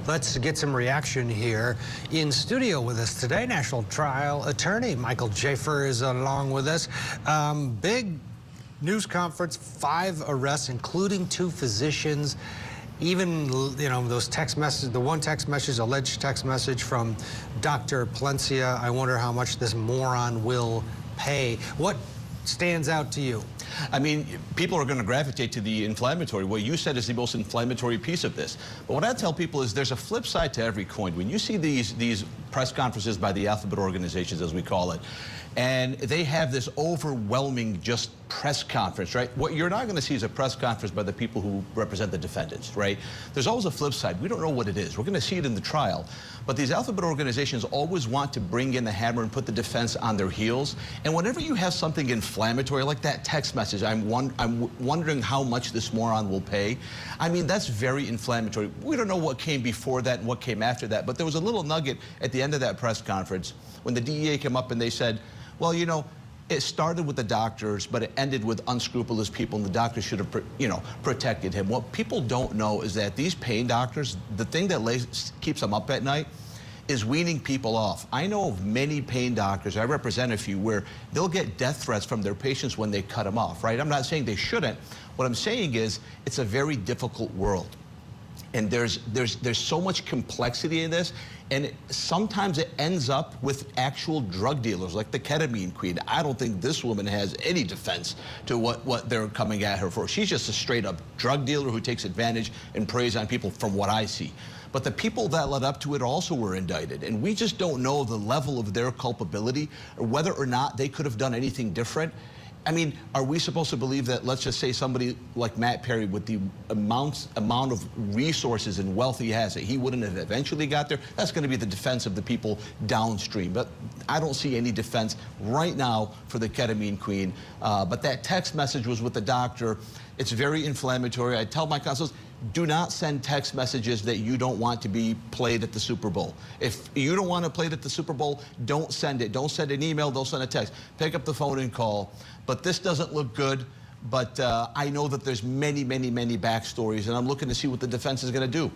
Let's get some reaction here. In studio with us today, national trial attorney Mike Jaafar is along with us. Big news conference, 5 arrests, including 2 physicians. Even, you know, those text messages, the one text message, alleged text message from Dr. Plencia. I wonder how much this moron will pay. What stands out to you? I mean, people are going to gravitate to the inflammatory. What you said is the most inflammatory piece of this. But what I tell people is there's a flip side to every coin. When you see these press conferences by the alphabet organizations, as we call it, and they have this overwhelming just press conference, right? What you're not going to see is a press conference by the people who represent the defendants, right? There's always a flip side. We don't know what it is. We're going to see it in the trial. But these alphabet organizations always want to bring in the hammer and put the defense on their heels. And whenever you have something inflammatory like that text message, I'm wondering how much this moron will pay. I mean, that's very inflammatory. We don't know what came before that and what came after that. But there was a little nugget at the end of that press conference when the DEA came up and they said, well, you know, it started with the doctors, but it ended with unscrupulous people, and the doctors should have, protected him. What people don't know is that these pain doctors, the thing that keeps them up at night is weaning people off. I know of many pain doctors, I represent a few, where they'll get death threats from their patients when they cut them off, right? I'm not saying they shouldn't. What I'm saying is it's a very difficult world. And there's so much complexity in this, and sometimes it ends up with actual drug dealers, like the ketamine queen. I don't think this woman has any defense to what they're coming at her for. She's just a straight-up drug dealer who takes advantage and preys on people, from what I see. But the people that led up to it also were indicted, and we just don't know the level of their culpability or whether or not they could have done anything different. I mean, are we supposed to believe that, let's just say somebody like Matt Perry, with the amount of resources and wealth he has, that he wouldn't have eventually got there? That's going to be the defense of the people downstream. But I don't see any defense right now for the ketamine queen. But that text message was with the doctor. It's very inflammatory. I tell my consuls, do not send text messages that you don't want to be played at the Super Bowl. If you don't want to play it at the Super Bowl, don't send it. Don't send an email, don't send a text. Pick up the phone and call. But this doesn't look good. But I know that there's many, many, many backstories, and I'm looking to see what the defense is going to do.